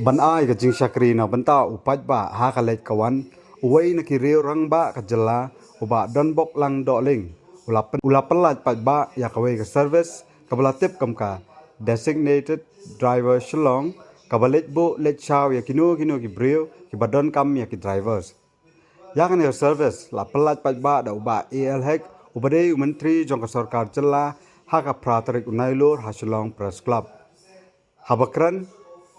ban ai ka jing shakri na banta u Paidbah ha ka lek kawan uwei na ki reu Rangbah ka jela uba don bok lang do ling ula pelat Paidbah ya ka wei ka service ka bala tip kam ka designated driver Shillong ka balet bo let chaw ya kinu ki breu ki badon kam ya ki drivers ya kan ya service la pelat Paidbah da uba al hek ubade menteri jong ka sarkar jela ha ka pratarik unailur ha Shillong press club habakran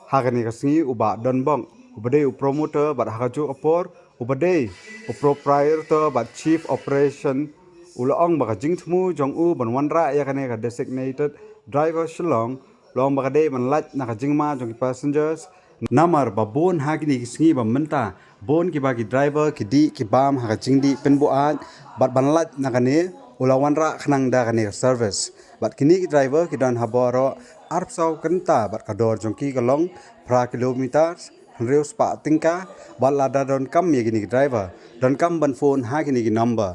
Hakani kasngi uba don bong ubade u promoter bat hakaju apor ubade u proprietor bat chief operation ulaong baka jing thmu jong u ban Wanrah ya kane ka designated driver Shillong long baka de ban lat na ka jingma jong passengers namar babon hakini kasngi ba menta bon ki bagi driver ki di ki bam haka jingdi penbo at bat ban lat na kane ula Wanrah khnang da kane service bat kini ki driver ki dan haboro arp sau kenta bat kador jongki kalong pra kilometer reus pa tingka bat lada don kam ye gini driver don kam ban phone ha gini ki number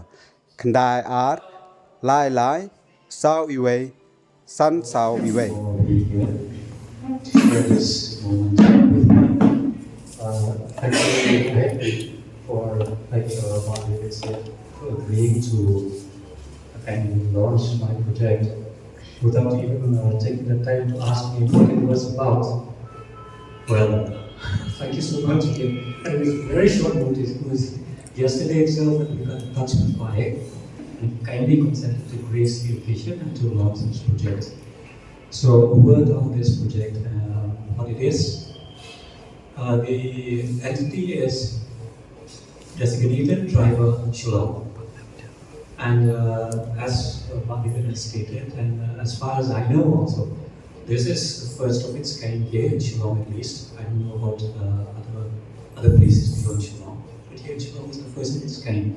khandai ar lai sau iwe san sau iwe I'm really happy for what you said agreeing to and launch my project without even taking the time to ask me what it was about. Well, thank you so much again. It was very short notice. It was yesterday itself that we got touched by and kindly consented to grace the occasion and to launch this project. So a word on this project, what it is. The entity is designated driver Shillong. And as Paidbah has stated, and as far as I know also, this is the first of its kind here in Shillong at least. I don't know about other places beyond Shillong, but here in Shillong is the first of its kind.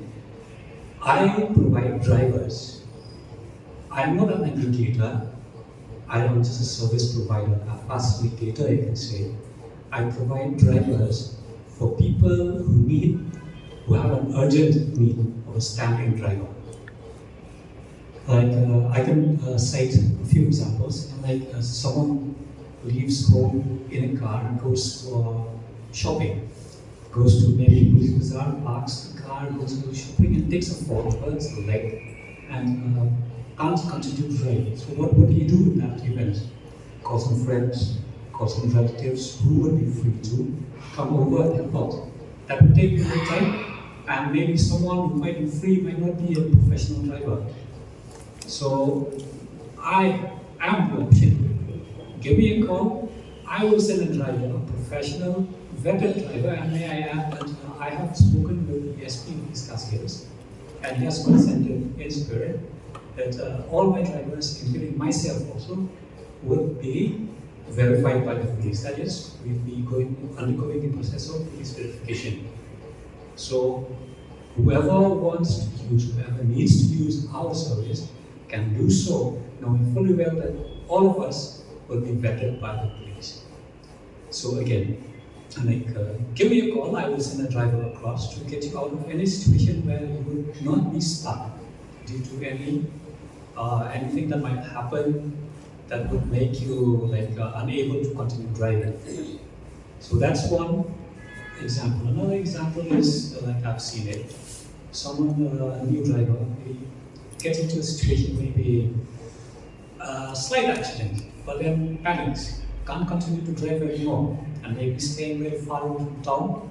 I provide drivers. I'm not an aggregator. I am just a service provider, a facilitator you can say. I provide drivers for people who have an urgent need of a standing driver. Like I can cite a few examples. Like someone leaves home in a car and goes for shopping, goes to maybe Police Bazaar, parks the car, goes to shopping, and takes a fall, hurts the leg, and can't continue to drive. So what would he do in that event? Call some friends, call some relatives who would be free to come over and help out. That would take a bit time, and maybe someone who might be free might not be a professional driver. So I am the option. Give me a call. I will send a driver, a professional, vetted driver, and may I add that I have spoken with the SP of these cascades, and he has consented in spirit that all my drivers, including myself also, would be verified by the police. That is, we'll be undergoing the process of police verification. So whoever wants to use, whoever needs to use our service, can do so, knowing fully well that all of us will be vetted by the police. So again, give me a call, I will send a driver across to get you out of any situation where you would not be stuck due to anything that might happen that would make you unable to continue driving. So that's one example. Another example is like I've seen it. Someone, a new driver, gets into a situation, maybe a slight accident, but then panics, can't continue to drive anymore, and maybe staying very far away from town.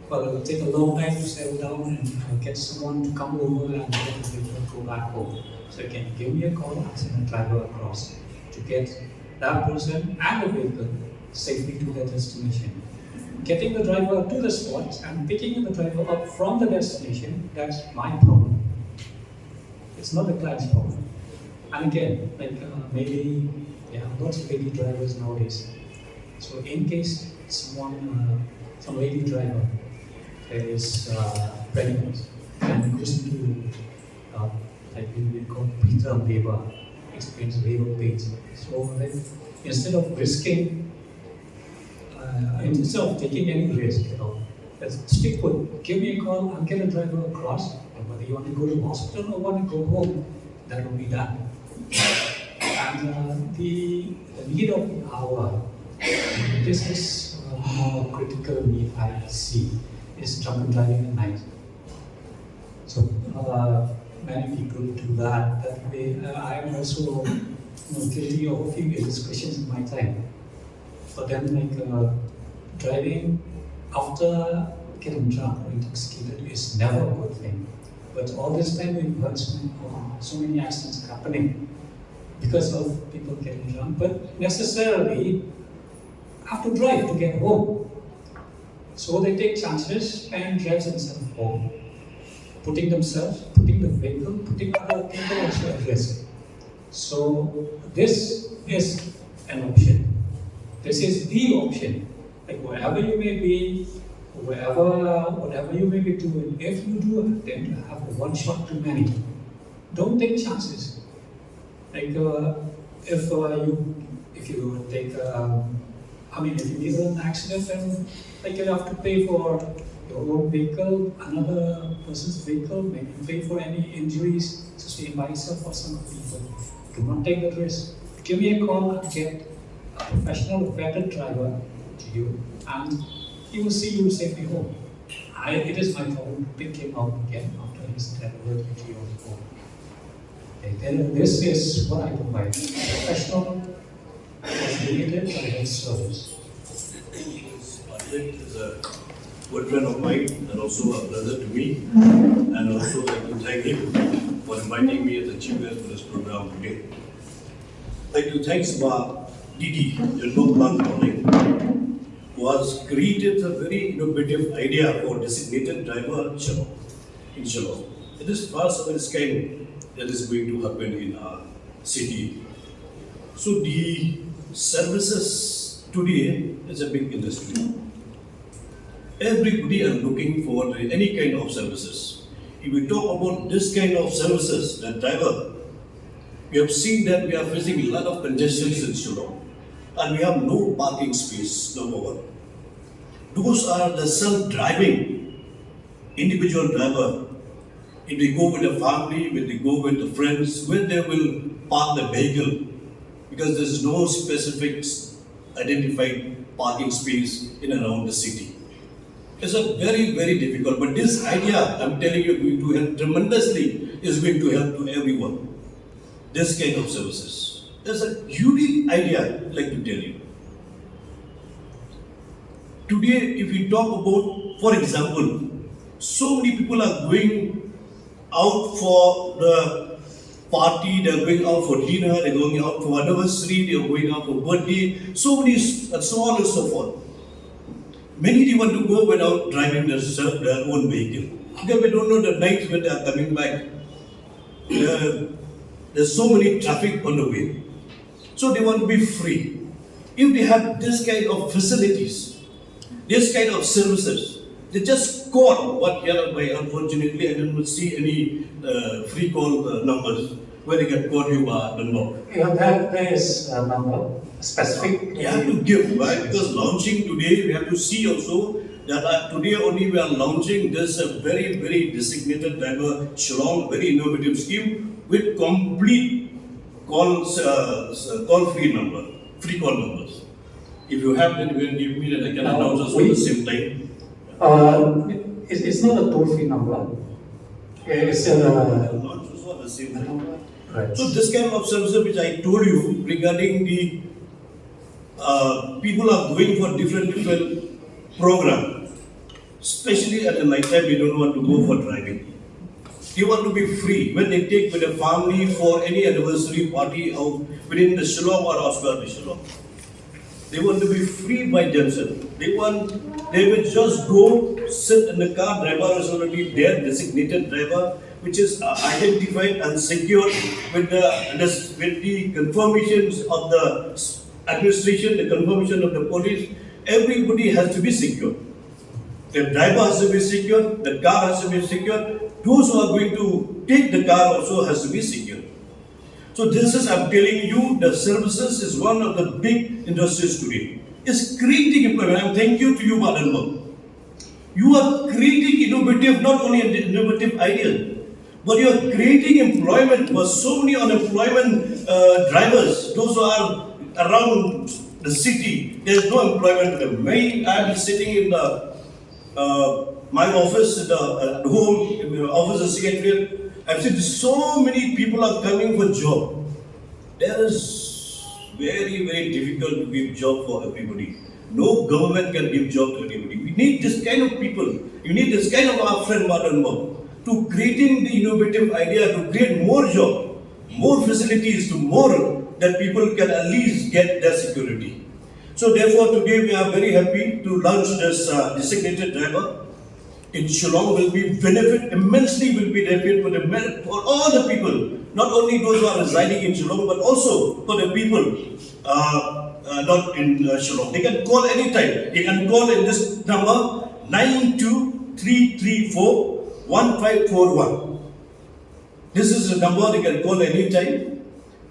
Well, it will take a long time to settle down and get someone to come over and get the vehicle go back home. So you can give me a call, I'll send a driver across to get that person and the vehicle safely to their destination. Getting the driver to the spot and picking the driver up from the destination, that's my problem. It's not the client's problem. And again, maybe lots of lady drivers nowadays. So in case some lady driver is pregnant and goes into we call preterm labor, experience labor pains. So instead of taking any risk, let's stick with. Give me a call, I'll get a driver across. Whether you want to go to the hospital or want to go home, that will be done. And the need of the hour, this is more critical need I see is drunken driving at night. So many people do that. That way, I am also guilty of a few indiscretions in my time. But then, driving after getting drunk or intoxicated is never a good thing. But all this time we've heard so many accidents happening because of people getting drunk, but necessarily have to drive to get home. So they take chances and drive themselves home, putting the vehicle, putting other people also at risk. So this is an option. This is the option. Like wherever you may be, whatever you may be doing, if you do then you have one shot too many. Don't take chances. Like if you take if you meet an accident, then you have to pay for your own vehicle, another person's vehicle, maybe pay for any injuries sustained by yourself or some people. Do not take that risk. Give me a call and get a professional vetted driver to you, and he will see you safely home. It is my problem to pick him up again after he's delivered to your home. Then this is what I provide: professional, coordinated driver service. Patrick is a good friend of mine and also a brother to me, and also I like to thank him for inviting me as a chief guest for this program today. I'd like to thank Didi, the Local Planning, who has created a very innovative idea for designated driver in Shillong. It is first of its kind that is going to happen in our city. So the services today is a big industry. Everybody are looking for any kind of services. If we talk about this kind of services, the driver, we have seen that we are facing a lot of congestions in Shillong, and we have no parking space, number one. Those are the self-driving individual driver. If they go with the family, when they go with the friends, when they will park the vehicle, because there is no specific identified parking space in and around the city. It's a very, very difficult, but this idea, I'm telling you, going to help tremendously, is going to help to everyone. This kind of services. There's a unique idea I'd like to tell you. Today, if we talk about, for example, so many people are going out for the party, they're going out for dinner, they're going out for anniversary, they're going out for birthday, so many, and so on and so forth. Many they want to go without driving their own vehicle. Because we don't know the nights when they are coming back. There's so many traffic on the way. So they want to be free. If they have this kind of facilities, this kind of services, they just call what hereby. Unfortunately, I didn't see any free call numbers where they can call you by number. Yeah, there is a number, specific. You have to give, right? Because launching today, we have to see also that today only we are launching this very, very designated driver Shillong, very innovative scheme with complete call-free number, free call numbers. If you have, then you can give me, then I can announce also at the same time. It's not a toll-free number. It's Launch also at the same time. Right. So this kind of services which I told you regarding the people are going for different program, especially at the night time. They don't want to go for driving. They want to be free when they take with a family for any anniversary party out within the Shillong or outside the Shillong. They want to be free by themselves. They will just go sit in the car. Driver is already there, designated driver, which is identified and secured with the confirmations of the administration, the confirmation of the police. Everybody has to be secure. The driver has to be secure, the car has to be secure, those who are going to take the car also has to be secure. So this is, I'm telling you, the services is one of the big industries today. It's creating employment. I'm thank you to you, Rangbah. You are creating innovative, not only innovative ideas, but you are creating employment for so many unemployment drivers, those who are around the city, there is no employment for them. I am sitting in the my office, in the home, in the office of secretariat. I've seen so many people are coming for job. There is very, very difficult to give job for everybody. No government can give job to anybody. We need this kind of people. You need this kind of our friend Wanrah to creating the innovative idea to create more job, more facilities to more that people can at least get their security. So therefore today we are very happy to launch this designated driver. In Shillong will be benefit immensely will be benefit for all the people, not only those who are residing in Shillong, but also for the people not in Shillong. They can call anytime. They can call in this number 923341541. This is the number they can call anytime.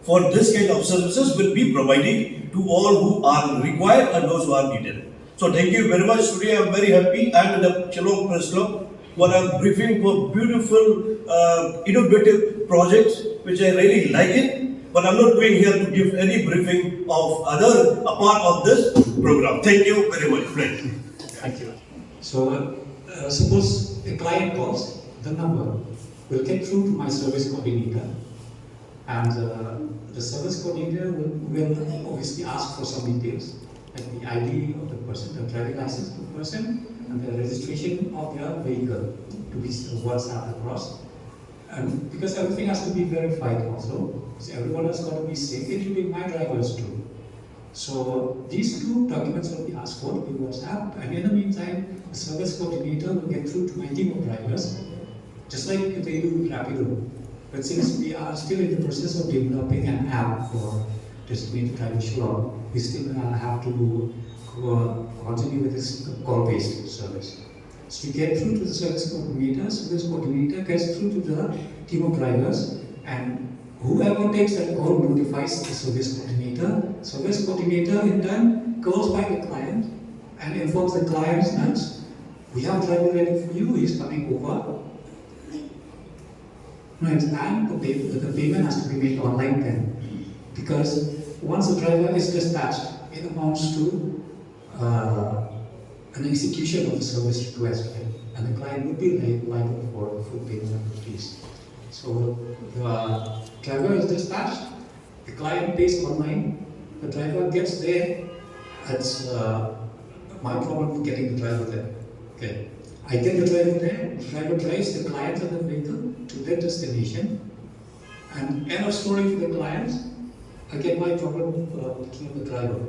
For this kind of services will be provided to all who are required and those who are needed. So thank you very much. Today I am very happy. I am in the Shillong Press Club where I am briefing for beautiful innovative projects which I really like it. But I am not going here to give any briefing of other apart of this program. Thank you very much, friend. Thank you. So suppose a client calls the number, will get through to my service coordinator, and the service coordinator will obviously ask for some details, like the ID of the person, the driving license of the person, and the registration of their vehicle to be WhatsApp across. And because everything has to be verified also, so everyone has got to be safe, including my drivers too. So these two documents will be asked for to be WhatsApp, and in the meantime, the service coordinator will get through to my team of drivers, just like they do with Rapido. But since we are still in the process of developing an app for designated driving Shillong, we still have to continue with this call-based service. So we get through to the service coordinator gets through to the team of drivers, and whoever takes that call notifies the service coordinator. Service coordinator in turn calls by the client and informs the client that we have driver ready for you, he's coming over. Right, and the payment has to be made online then, because once the driver is dispatched, it amounts to an execution of the service request, right? And the client would be liable for full payment of the fees. So the driver is dispatched, the client pays online, the driver gets there. That's my problem with getting the driver there. Okay, I get the driver there, the driver drives the client and the vehicle to their destination, and end of story for the client. I get my problem picking up the driver.